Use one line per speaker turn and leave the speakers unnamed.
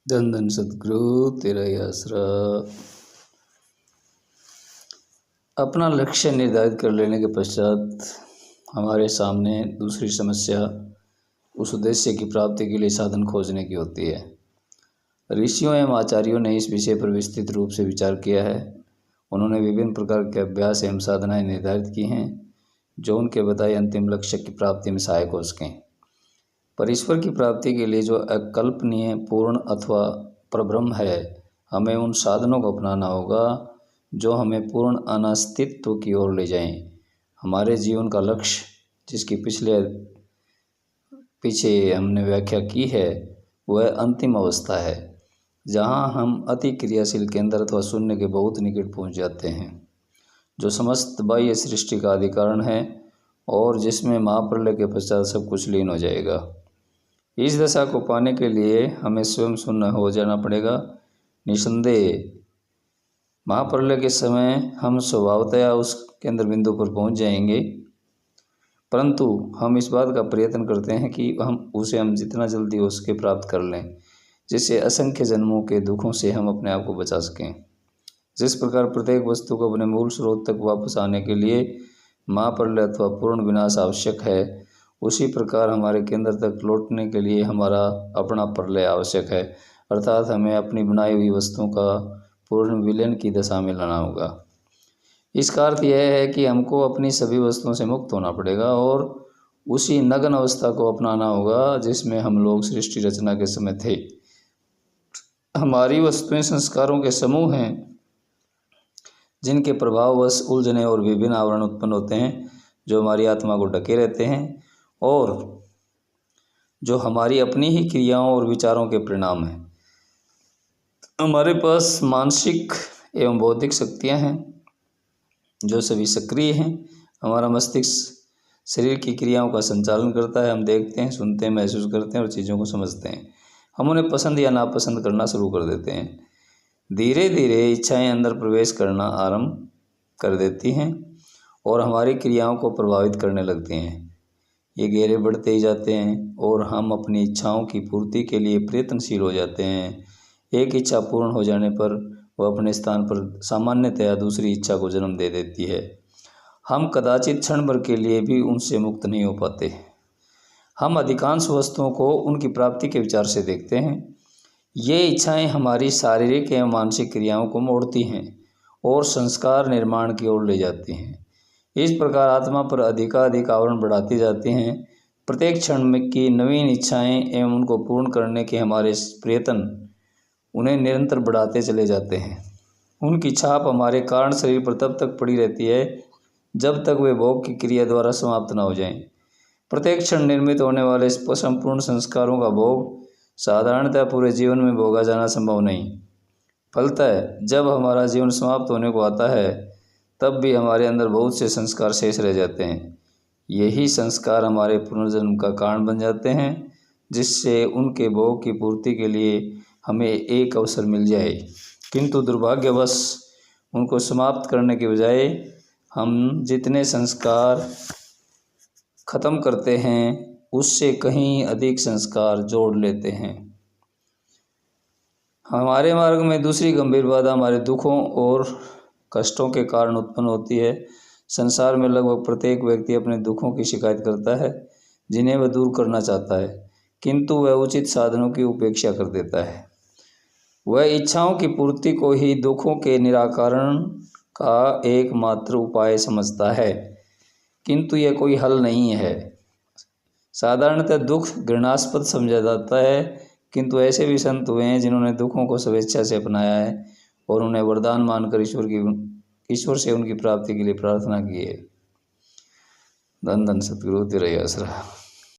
धन धन सद्गुरु तेरा ही आसरा। अपना लक्ष्य निर्धारित कर लेने के पश्चात हमारे सामने दूसरी समस्या उस उद्देश्य की प्राप्ति के लिए साधन खोजने की होती है। ऋषियों एवं आचार्यों ने इस विषय पर विस्तृत रूप से विचार किया है। उन्होंने विभिन्न प्रकार के अभ्यास एवं साधनाएं निर्धारित की हैं जो उनके बताए अंतिम लक्ष्य की प्राप्ति में सहायक हो सकें। पर ईश्वर की प्राप्ति के लिए जो अकल्पनीय पूर्ण अथवा परब्रह्म है, हमें उन साधनों को अपनाना होगा जो हमें पूर्ण अनास्तित्व की ओर ले जाएं। हमारे जीवन का लक्ष्य, जिसकी पीछे हमने व्याख्या की है, वह अंतिम अवस्था है जहां हम अति क्रियाशील केंद्र अथवा शून्य के बहुत निकट पहुंच जाते हैं, जो समस्त बाह्य सृष्टि का आदि कारण है और जिसमें महाप्रलय के पश्चात सब कुछ लीन हो जाएगा। इस दशा को पाने के लिए हमें स्वयं शून्य हो जाना पड़ेगा। निसंदेह महाप्रलय के समय हम स्वभावतया उस केंद्र बिंदु पर पहुंच जाएंगे, परंतु हम इस बात का प्रयत्न करते हैं कि हम जितना जल्दी हो सके प्राप्त कर लें, जिससे असंख्य जन्मों के दुखों से हम अपने आप को बचा सकें। जिस प्रकार प्रत्येक वस्तु को अपने मूल स्रोत तक वापस आने के लिए महाप्रलय अथवा पूर्ण विनाश आवश्यक है, उसी प्रकार हमारे केंद्र तक लौटने के लिए हमारा अपना प्रलय आवश्यक है, अर्थात हमें अपनी बनाई हुई वस्तुओं का पूर्ण विलयन की दशा में लाना होगा। इसका अर्थ यह है कि हमको अपनी सभी वस्तुओं से मुक्त होना पड़ेगा और उसी नग्न अवस्था को अपनाना होगा जिसमें हम लोग सृष्टि रचना के समय थे। हमारी वस्तुएं संस्कारों के समूह हैं जिनके प्रभाववश उलझने और विभिन्न आवरण उत्पन्न होते हैं, जो हमारी आत्मा को ढके रहते हैं और जो हमारी अपनी ही क्रियाओं और विचारों के परिणाम हैं। हमारे पास मानसिक एवं बौद्धिक शक्तियां हैं जो सभी सक्रिय हैं। हमारा मस्तिष्क शरीर की क्रियाओं का संचालन करता है। हम देखते हैं, सुनते हैं, महसूस करते हैं और चीज़ों को समझते हैं। हम उन्हें पसंद या नापसंद करना शुरू कर देते हैं। धीरे धीरे इच्छाएं अंदर प्रवेश करना आरंभ कर देती हैं और हमारी क्रियाओं को प्रभावित करने लगती हैं। ये घेरे बढ़ते ही जाते हैं और हम अपनी इच्छाओं की पूर्ति के लिए प्रयत्नशील हो जाते हैं। एक इच्छा पूर्ण हो जाने पर वह अपने स्थान पर सामान्यतया दूसरी इच्छा को जन्म दे देती है। हम कदाचित क्षण भर के लिए भी उनसे मुक्त नहीं हो पाते। हम अधिकांश वस्तुओं को उनकी प्राप्ति के विचार से देखते हैं। ये इच्छाएं हमारी शारीरिक एवं मानसिक क्रियाओं को मोड़ती हैं और संस्कार निर्माण की ओर ले जाती हैं। इस प्रकार आत्मा पर अधिकाधिक आवरण बढ़ाती जाती हैं। प्रत्येक क्षण में की नवीन इच्छाएं एवं उनको पूर्ण करने के हमारे प्रयत्न उन्हें निरंतर बढ़ाते चले जाते हैं। उनकी छाप हमारे कारण शरीर पर तब तक पड़ी रहती है जब तक वे भोग की क्रिया द्वारा समाप्त न हो जाएं। प्रत्येक क्षण निर्मित होने वाले संपूर्ण संस्कारों का भोग साधारणतः पूरे जीवन में भोगा जाना संभव नहीं। फलतः जब हमारा जीवन समाप्त होने को आता है तब भी हमारे अंदर बहुत से संस्कार शेष रह जाते हैं। यही संस्कार हमारे पुनर्जन्म का कारण बन जाते हैं, जिससे उनके भोग की पूर्ति के लिए हमें एक अवसर मिल जाए, किंतु दुर्भाग्यवश उनको समाप्त करने के बजाय हम जितने संस्कार खत्म करते हैं उससे कहीं अधिक संस्कार जोड़ लेते हैं। हमारे मार्ग में दूसरी गंभीर बाधा हमारे दुखों और कष्टों के कारण उत्पन्न होती है। संसार में लगभग प्रत्येक व्यक्ति अपने दुखों की शिकायत करता है जिन्हें वह दूर करना चाहता है, किंतु वह उचित साधनों की उपेक्षा कर देता है। वह इच्छाओं की पूर्ति को ही दुखों के निराकरण का एकमात्र उपाय समझता है, किंतु यह कोई हल नहीं है। साधारणतः दुख घृणास्पद समझा जाता है, किंतु ऐसे भी संत हुए हैं जिन्होंने दुखों को स्वेच्छा से अपनाया है और उन्हें वरदान मानकर ईश्वर से उनकी प्राप्ति के लिए प्रार्थना की है। धन धन सद्गुरु तेरा ही आसरा।